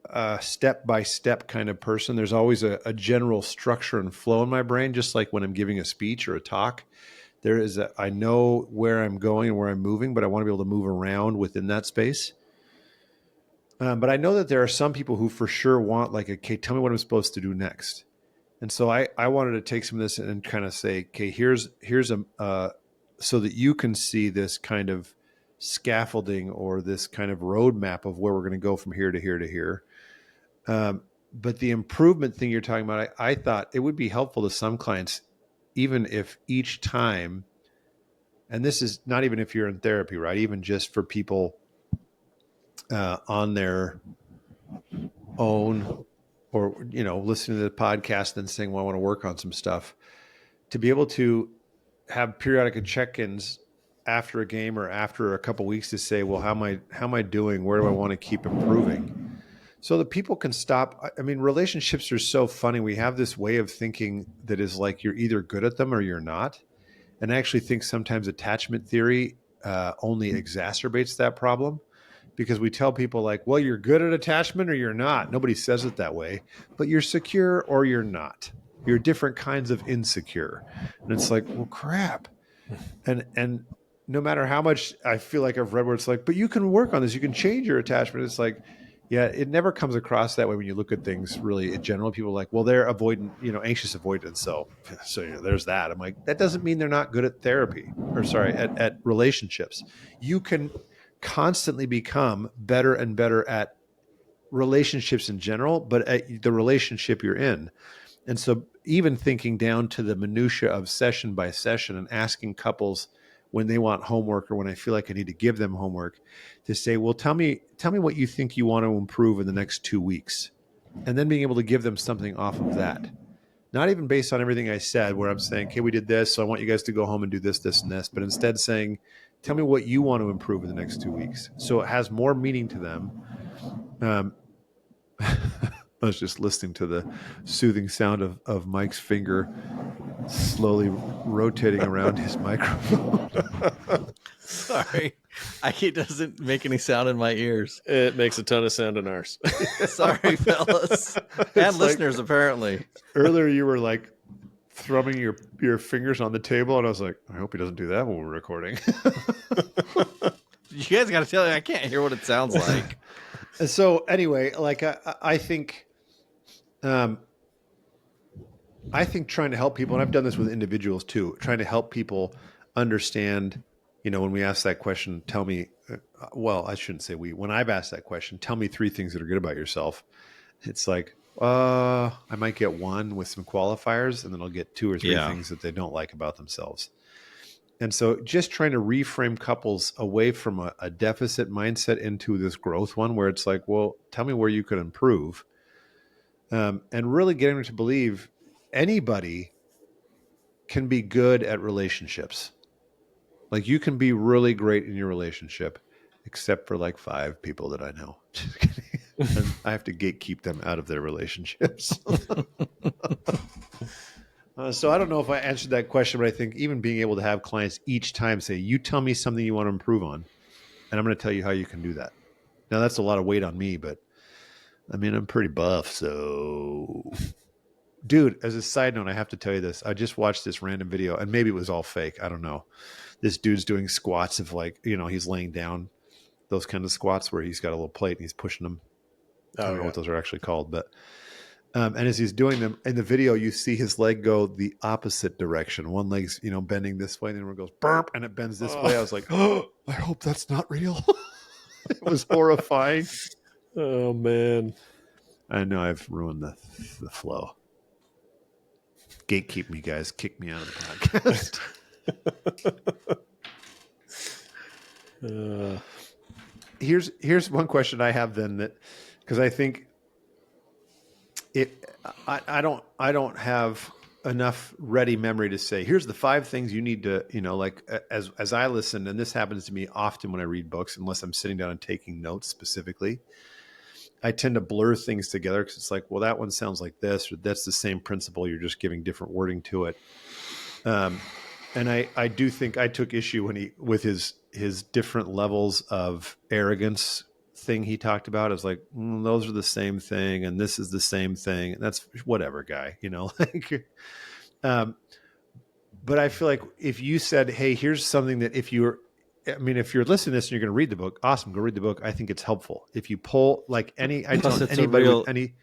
a step-by-step kind of person. There's always a general structure and flow in my brain, just like when I'm giving a speech or a talk. I know where I'm going and where I'm moving, but I want to be able to move around within that space. But I know that there are some people who for sure want like, okay, tell me what I'm supposed to do next. And so I wanted to take some of this and kind of say, okay, here's so that you can see this kind of scaffolding or this kind of roadmap of where we're going to go from here to here to here. But the improvement thing you're talking about, I thought it would be helpful to some clients, even if each time, and this is not even if you're in therapy, right? Even just for people on their own, or, listening to the podcast and saying, well, I want to work on some stuff, to be able to have periodic check-ins after a game or after a couple of weeks to say, well, how am I doing? Where do I want to keep improving? So that people can stop. I mean, relationships are so funny. We have this way of thinking that is like, you're either good at them or you're not. And I actually think sometimes attachment theory only exacerbates that problem. Because we tell people like, well, you're good at attachment or you're not. Nobody says it that way, but you're secure or you're not. You're different kinds of insecure. And it's like, well, crap. And no matter how much I feel like I've read where it's like, but you can work on this. You can change your attachment. It's like, yeah, it never comes across that way when you look at things really in general. People are like, well, they're avoidant, anxious avoidance. So there's that. I'm like, that doesn't mean they're not good at therapy at relationships. You can constantly become better and better at relationships in general, but at the relationship you're in. And so even thinking down to the minutia of session by session and asking couples when they want homework or when I feel like I need to give them homework to say, well, tell me what you think you want to improve in the next 2 weeks. And then being able to give them something off of that. Not even based on everything I said where I'm saying, okay, we did this, so I want you guys to go home and do this, this, and this, but instead saying, tell me what you want to improve in the next 2 weeks. So it has more meaning to them. I was just listening to the soothing sound of Mike's finger slowly rotating around his microphone. Sorry. It doesn't make any sound in my ears. It makes a ton of sound in ours. Sorry, fellas. And listeners, apparently. Earlier you were like thrumming your fingers on the table, and I was like, I hope he doesn't do that when we're recording. You guys got to tell me, I can't hear what it sounds like. So anyway, like I think I think trying to help people, and I've done this with individuals too, trying to help people understand, when we ask that question, tell me, well, I shouldn't say when I've asked that question, tell me 3 things that are good about yourself. It's like, I might get one with some qualifiers, and then I'll get 2 or 3 things that they don't like about themselves. And so just trying to reframe couples away from a deficit mindset into this growth one, where it's like, well, tell me where you could improve. And really getting them to believe anybody can be good at relationships. Like, you can be really great in your relationship, except for like 5 people that I know. Just kidding. And I have to gatekeep them out of their relationships. So I don't know if I answered that question, but I think even being able to have clients each time say, you tell me something you want to improve on, and I'm going to tell you how you can do that. Now, that's a lot of weight on me, but I mean, I'm pretty buff. So, dude, as a side note, I have to tell you this. I just watched this random video, and maybe it was all fake. I don't know. This dude's doing squats of like, he's laying down, those kind of squats where he's got a little plate and he's pushing them. I don't know what those are actually called, but and as he's doing them in the video, you see his leg go the opposite direction. One leg's, bending this way, and then it goes burp, and it bends this way. I was like, oh, I hope that's not real. It was horrifying. Oh man, I know I've ruined the flow. Gatekeep me, guys. Kick me out of the podcast. Here's one question I have then, that because I think I don't have enough ready memory to say, here's the 5 things you need to, like as I listen, and this happens to me often when I read books, unless I'm sitting down and taking notes specifically, I tend to blur things together because it's like, well, that one sounds like this, or that's the same principle. You're just giving different wording to it. And I do think I took issue with his different levels of arrogance thing he talked about. Is like, those are the same thing, and this is the same thing, and that's whatever, guy, like. But I feel like if you said, hey, here's something that if you're listening to this and you're going to read the book, awesome, go read the book. I think it's helpful. If you pull like I tell anybody with any,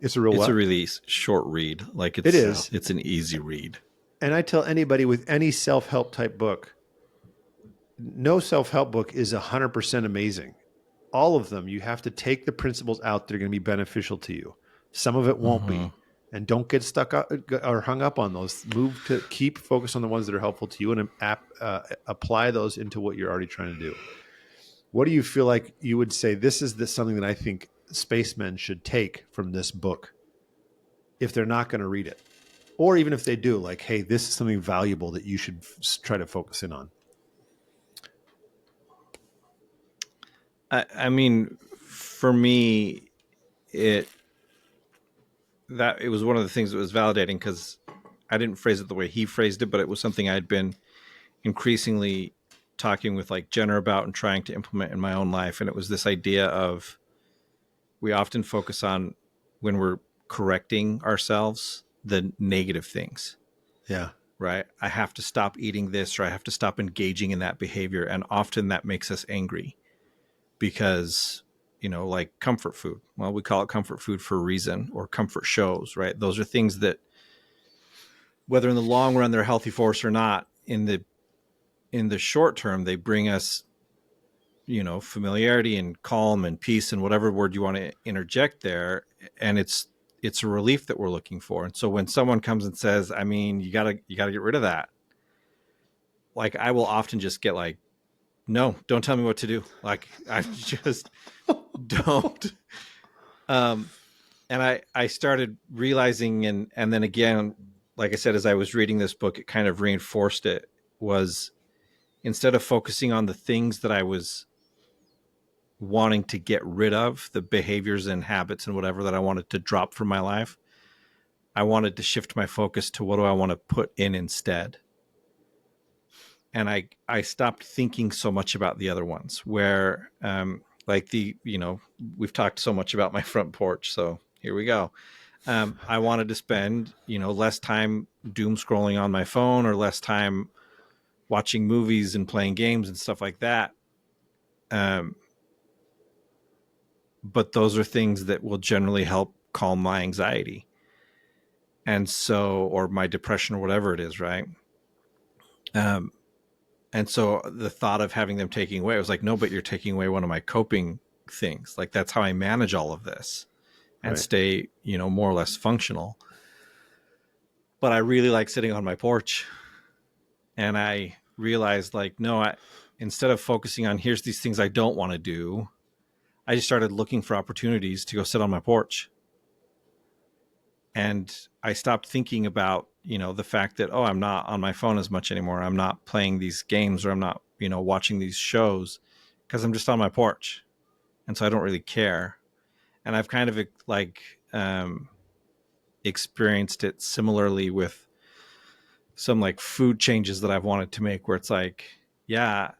it's a really short read. Like it's an easy read. And I tell anybody with any self-help type book, no self-help book is 100% amazing. All of them, you have to take the principles out that are going to be beneficial to you. Some of it won't be. And don't get stuck up or hung up on those. Move to keep focus on the ones that are helpful to you, and apply those into what you're already trying to do. What do you feel like you would say, this is something that I think spacemen should take from this book if they're not going to read it? Or even if they do, like, hey, this is something valuable that you should try to focus in on. I mean, for me, it was one of the things that was validating, because I didn't phrase it the way he phrased it, but it was something I'd been increasingly talking with like Jenner about and trying to implement in my own life. And it was this idea of, we often focus on, when we're correcting ourselves, the negative things. Yeah. Right. I have to stop eating this, or I have to stop engaging in that behavior. And often that makes us angry because, like comfort food. Well, we call it comfort food for a reason, or comfort shows, right? Those are things that, whether in the long run they're healthy for us or not, in the short term, they bring us, familiarity and calm and peace and whatever word you want to interject there. And it's a relief that we're looking for. And so when someone comes and says, I mean, you gotta get rid of that. Like, I will often just get like, no, don't tell me what to do. Like, I just don't. And I started realizing, and then again, like I said, as I was reading this book, it kind of reinforced it, was instead of focusing on the things that I was wanting to get rid of, the behaviors and habits and whatever that I wanted to drop from my life, I wanted to shift my focus to, what do I want to put in instead? And I stopped thinking so much about the other ones, where like we've talked so much about my front porch. So here we go. I wanted to spend, less time doom scrolling on my phone, or less time watching movies and playing games and stuff like that. But those are things that will generally help calm my anxiety. And so, or my depression or whatever it is, right? And so the thought of having them taking away, I was like, no, but you're taking away one of my coping things. Like, that's how I manage all of this and stay, more or less functional. But I really like sitting on my porch. And I realized, like, no, instead of focusing on here's these things I don't want to do, I just started looking for opportunities to go sit on my porch. And I stopped thinking about, the fact that, I'm not on my phone as much anymore. I'm not playing these games, or I'm not, watching these shows, because I'm just on my porch. And so I don't really care. And I've kind of experienced it similarly with some like food changes that I've wanted to make, where it's like, yeah,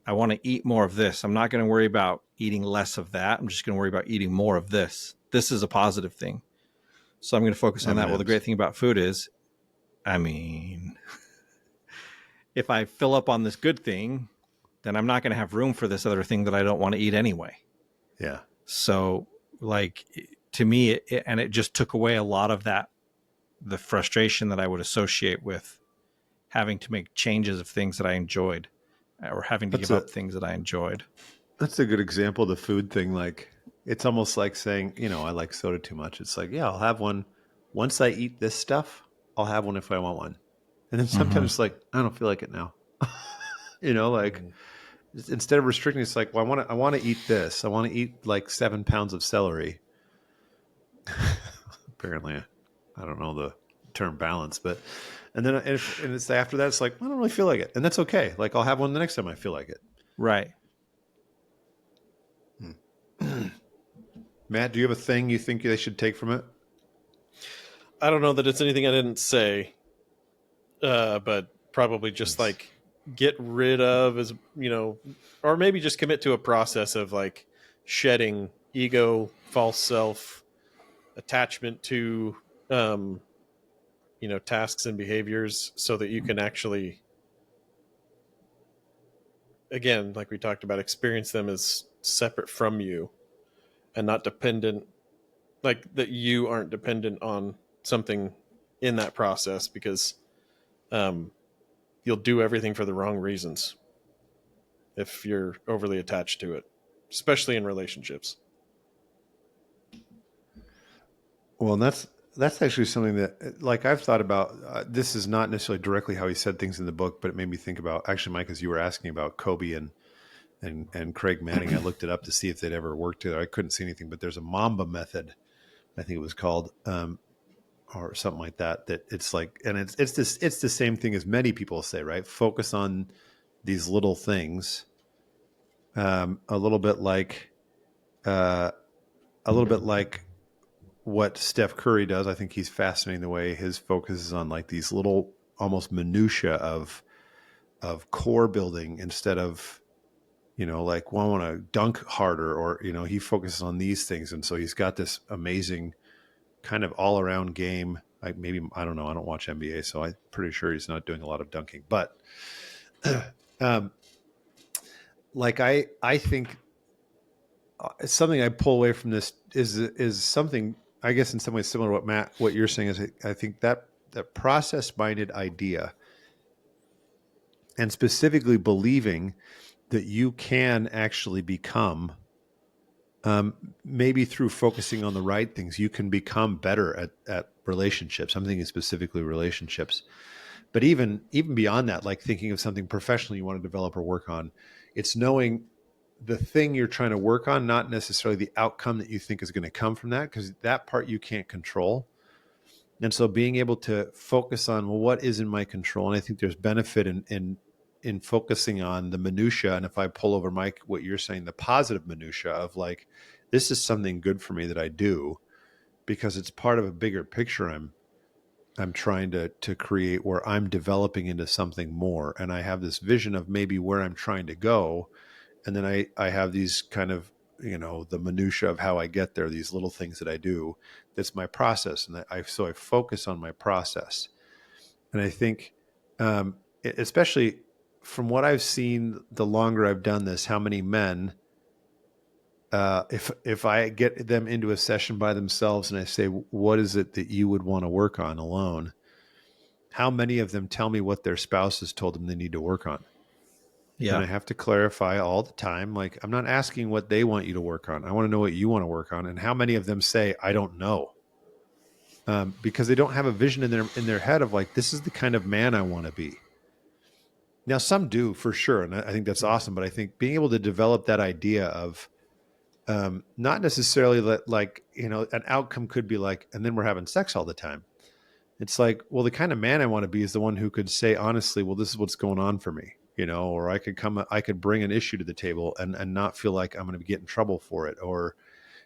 I want to eat more of this. I'm not going to worry about eating less of that. I'm just going to worry about eating more of this. This is a positive thing. So I'm going to focus on that. Well, the great thing about food is, if I fill up on this good thing, then I'm not going to have room for this other thing that I don't want to eat anyway. Yeah. So, like, to me, it just took away a lot of that, the frustration that I would associate with having to make changes of things that I enjoyed, or having to give up things that I enjoyed. That's a good example of the food thing. Like, it's almost like saying, I like soda too much. It's like, yeah, I'll have one. Once I eat this stuff, I'll have one if I want one. And then sometimes it's like, I don't feel like it now. Instead of restricting, it's like, well, I want to eat this. I want to eat like 7 pounds of celery. Apparently, I don't know the term balance, but, and then it's after that, it's like, I don't really feel like it. And that's okay. Like, I'll have one the next time I feel like it. Right. Matt, do you have a thing you think they should take from it? I don't know that it's anything I didn't say, but probably just like get rid of, as or maybe just commit to a process of like shedding ego, false self, attachment to, tasks and behaviors, so that you can actually, again, like we talked about, experience them as separate from you and not dependent, like that you aren't dependent on something in that process, because you'll do everything for the wrong reasons if you're overly attached to it, especially in relationships. Well, and that's actually something that, like, I've thought about. This is not necessarily directly how he said things in the book, but it made me think about, actually, Mike, as you were asking about Kobe and Craig Manning. I looked it up to see if they'd ever worked together. I couldn't see anything, but there's a Mamba method, I think it was called, or something like that. That it's like, and it's the same thing as many people say, right? Focus on these little things, a little bit like what Steph Curry does. I think he's fascinating the way his focus is on like these little almost minutia of core building, instead of, like, well, I want to dunk harder, or, he focuses on these things. And so he's got this amazing kind of all around game. I don't know. I don't watch NBA, so I'm pretty sure he's not doing a lot of dunking, but like, I think something I pull away from this is something, I guess, in some ways similar to what you're saying, is I think that process-minded idea, and specifically believing that you can actually become, maybe through focusing on the right things, you can become better at relationships. I'm thinking specifically relationships, but even beyond that, like thinking of something professionally you want to develop or work on, it's knowing the thing you're trying to work on, not necessarily the outcome that you think is going to come from that, because that part you can't control. And so being able to focus on, well, what is in my control? And I think there's benefit in focusing on the minutia. And if I pull over, Mike, what you're saying, the positive minutia of like, this is something good for me that I do because it's part of a bigger picture I'm trying to create, where I'm developing into something more. And I have this vision of maybe where I'm trying to go. And then I have these kind of, the minutia of how I get there, these little things that I do. That's my process. And I focus on my process. And I think, especially from what I've seen, the longer I've done this, how many men if I get them into a session by themselves and I say, what is it that you would want to work on alone? How many of them tell me what their spouse has told them they need to work on? Yeah. And I have to clarify all the time. Like, I'm not asking what they want you to work on. I want to know what you want to work on. And how many of them say, I don't know? Because they don't have a vision in their head of like, this is the kind of man I want to be. Now, some do for sure. And I think that's awesome. But I think being able to develop that idea of not necessarily like, an outcome could be like, and then we're having sex all the time. It's like, well, the kind of man I want to be is the one who could say honestly, well, this is what's going on for me, or I could bring an issue to the table and not feel like I'm going to get in trouble for it.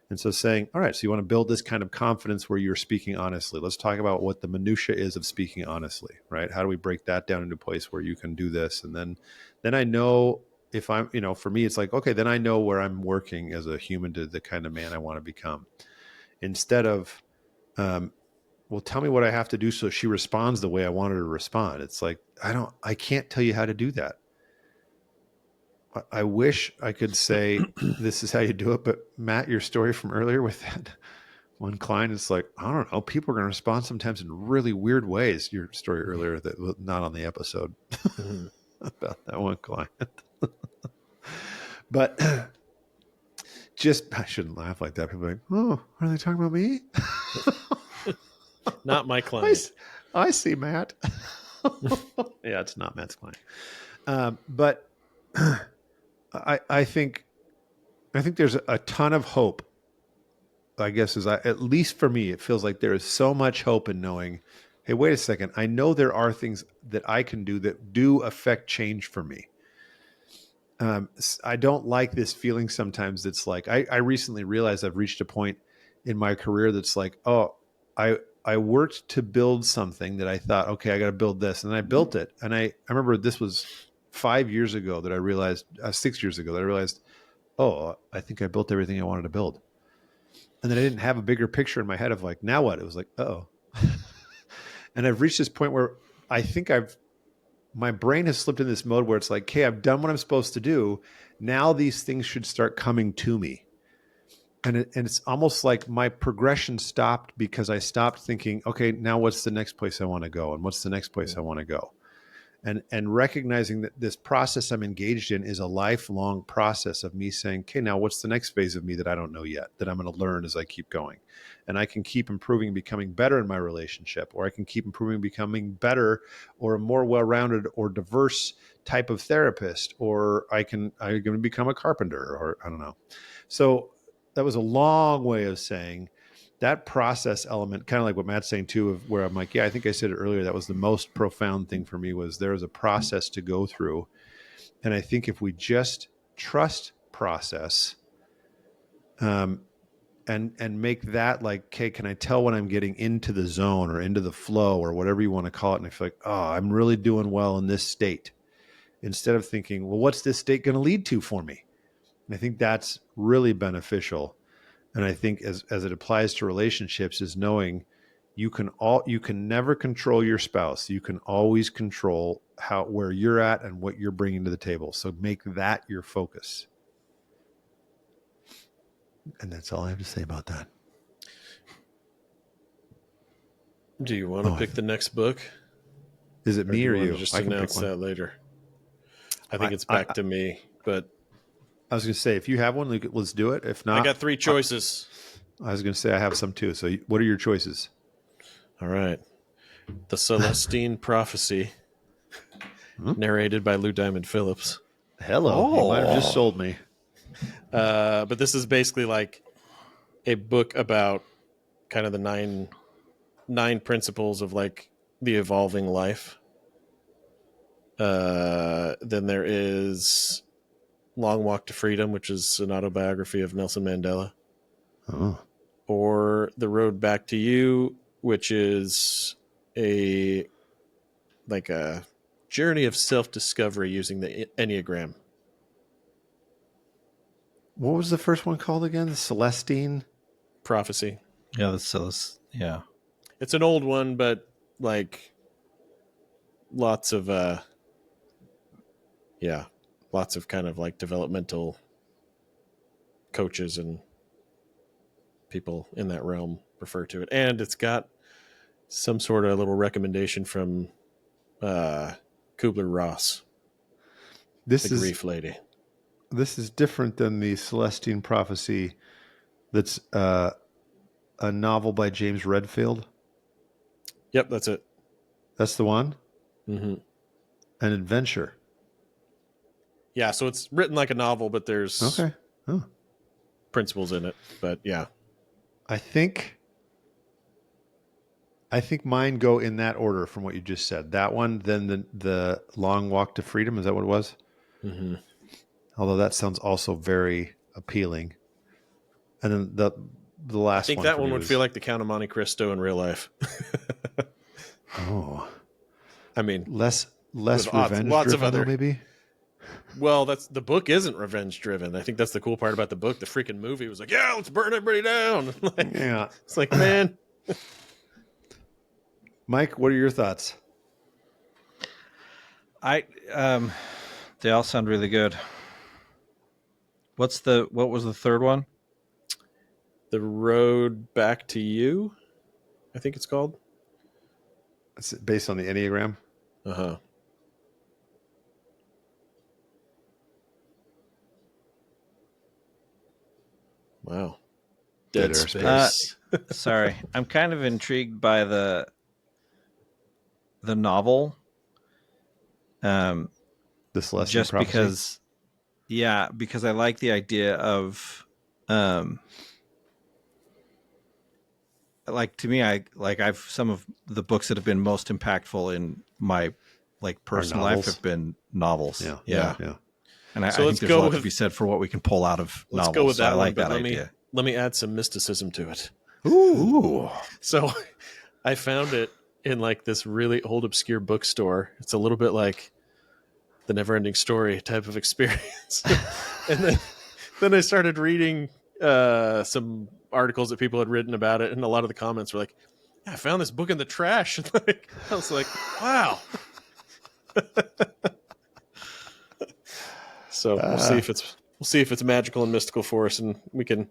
And so saying, all right, so you want to build this kind of confidence where you're speaking honestly. Let's talk about what the minutia is of speaking honestly, right? How do we break that down into a place where you can do this? And then I know if I'm, for me, it's like, okay, then I know where I'm working as a human to the kind of man I want to become, instead of, well, tell me what I have to do so she responds the way I want her to respond. It's like, I can't tell you how to do that. I wish I could say, this is how you do it. But Matt, your story from earlier with that one client, it's like, I don't know. People are going to respond sometimes in really weird ways. Your story earlier that was not on the episode about that one client. But I shouldn't laugh like that. People are like, oh, are they talking about me? Not my client. I see Matt. Yeah, it's not Matt's client. But I think there's a ton of hope. I guess at least for me, it feels like there is so much hope in knowing, hey, wait a second. I know there are things that I can do that do affect change for me. I don't like this feeling sometimes. It's like, I recently realized I've reached a point in my career that's like, oh, I worked to build something that I thought, okay, I got to build this. And then I built it. And I remember this was 5 years ago that I realized, 6 years ago that I realized, oh, I think I built everything I wanted to build. And then I didn't have a bigger picture in my head of like, now what? It was like, oh. And I've reached this point where I think my brain has slipped in this mode where it's like, okay, I've done what I'm supposed to do. Now these things should start coming to me. And it's almost like my progression stopped because I stopped thinking, okay, now what's the next place I want to go? And what's the next place I want to go? And recognizing that this process I'm engaged in is a lifelong process of me saying, okay, now what's the next phase of me that I don't know yet, that I'm going to learn as I keep going? And I can keep improving and becoming better in my relationship, or I can keep improving and becoming better or a more well-rounded or diverse type of therapist, or I'm going to become a carpenter, or I don't know. So that was a long way of saying that process element, kind of like what Matt's saying too, of where I'm like, yeah, I think I said it earlier. That was the most profound thing for me, was there was a process to go through. And I think if we just trust process, and make that like, okay, can I tell when I'm getting into the zone or into the flow or whatever you want to call it? And I feel like, oh, I'm really doing well in this state, instead of thinking, well, what's this state going to lead to for me? And I think that's really beneficial. And I think as it applies to relationships, is knowing you can never control your spouse. You can always control where you're at and what you're bringing to the table. So make that your focus. And that's all I have to say about that. Do you want to pick the next book? Is it me or you? Just announce that later. I think it's back to me, but I was going to say, if you have one, let's do it. If not, I got 3 choices. I was going to say I have some too. So what are your choices? All right. The Celestine Prophecy, narrated by Lou Diamond Phillips. Hello. You might have just sold me. But this is basically like a book about kind of the nine principles of like the evolving life. Then there is Long Walk to Freedom, which is an autobiography of Nelson Mandela. Oh. Or The Road Back to You, which is a journey of self-discovery using the Enneagram. What was the first one called again? The Celestine Prophecy. Yeah, yeah. It's an old one, but like lots of kind of like developmental coaches and people in that realm refer to it. And it's got some sort of little recommendation from Kubler-Ross, This the is grief lady. This is different than the Celestine Prophecy. That's a novel by James Redfield. Yep, that's it. That's the one. Mm-hmm. An adventure. Yeah, so it's written like a novel, but there's principles in it. But yeah, I think mine go in that order from what you just said. That one, then the Long Walk to Freedom. Is that what it was? Mm-hmm. Although that sounds also very appealing. And then the last I think one that for one me would was, feel like the Count of Monte Cristo in real life. I mean, less with revenge lots of driven, other. though, maybe. Well, the book isn't revenge driven. I think that's the cool part about the book. The freaking movie was like, yeah, let's burn everybody down. Like, Yeah. it's like, man. Mike, what are your thoughts? They all sound really good. What was the third one? The Road Back to You, I think it's called. It's based on the Enneagram. Uh-huh. Wow. Dead Space. Sorry, I'm kind of intrigued by the novel. The Celestine Just Prophecy. because I like the idea of, like, to me, I've some of the books that have been most impactful in my personal life have been novels. Yeah. And I So think there's a lot to be said for what we can pull out of novels. Let's go with that I like one, that but idea. let me add some mysticism to it. Ooh. So I found it in like this really old obscure bookstore. It's a little bit like the Neverending Story type of experience. And then I started reading some articles that people had written about it, and a lot of the comments were like, yeah, I found this book in the trash. And I was like, wow. So we'll see if it's magical and mystical for us, and we can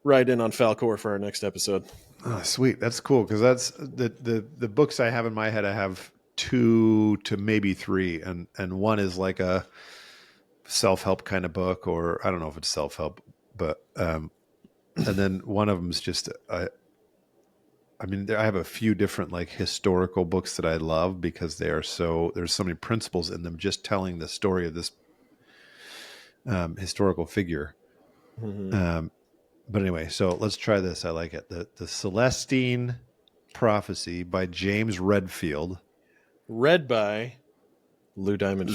ride in on Falcor for our next episode. Oh, sweet. That's cool, because that's the books I have in my head. I have 2 to maybe 3, and one is like a self-help kind of book, or I don't know if it's self-help, but and then one of them is just I have a few different like historical books that I love because there's so many principles in them, just telling the story of this historical figure. Mm-hmm. But anyway, so let's try this. I like it. The Celestine Prophecy by James Redfield. Read by Lou Diamond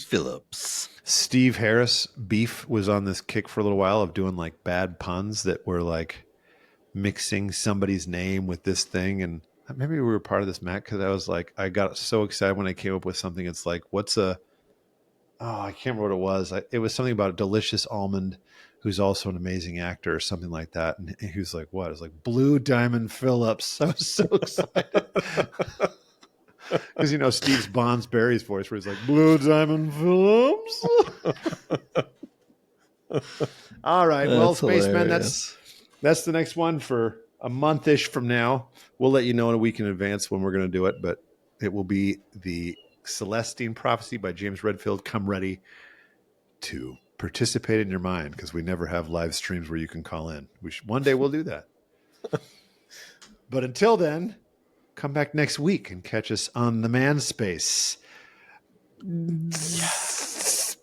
Phillips. Steve Harris Beef was on this kick for a little while of doing like bad puns that were like mixing somebody's name with this thing. And maybe we were part of this, Matt, because I was like, I got so excited when I came up with something. It's like, I can't remember what it was. It was something about a delicious almond who's also an amazing actor or something like that. And he was like, what? It was like Blue Diamond Phillips. I was so excited. Because, Steve's Bonds Barry's voice where he's like, Blue Diamond Phillips. All right. Well, Spaceman, that's the next one for a month-ish from now. We'll let you know in a week in advance when we're going to do it, but it will be the Celestine Prophecy by James Redfield. Come ready to participate in your mind, because we never have live streams where you can call in. One day we'll do that. But until then, come back next week and catch us on the Manspace. Yes.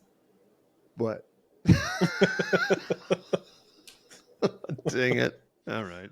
What? Dang it. All right.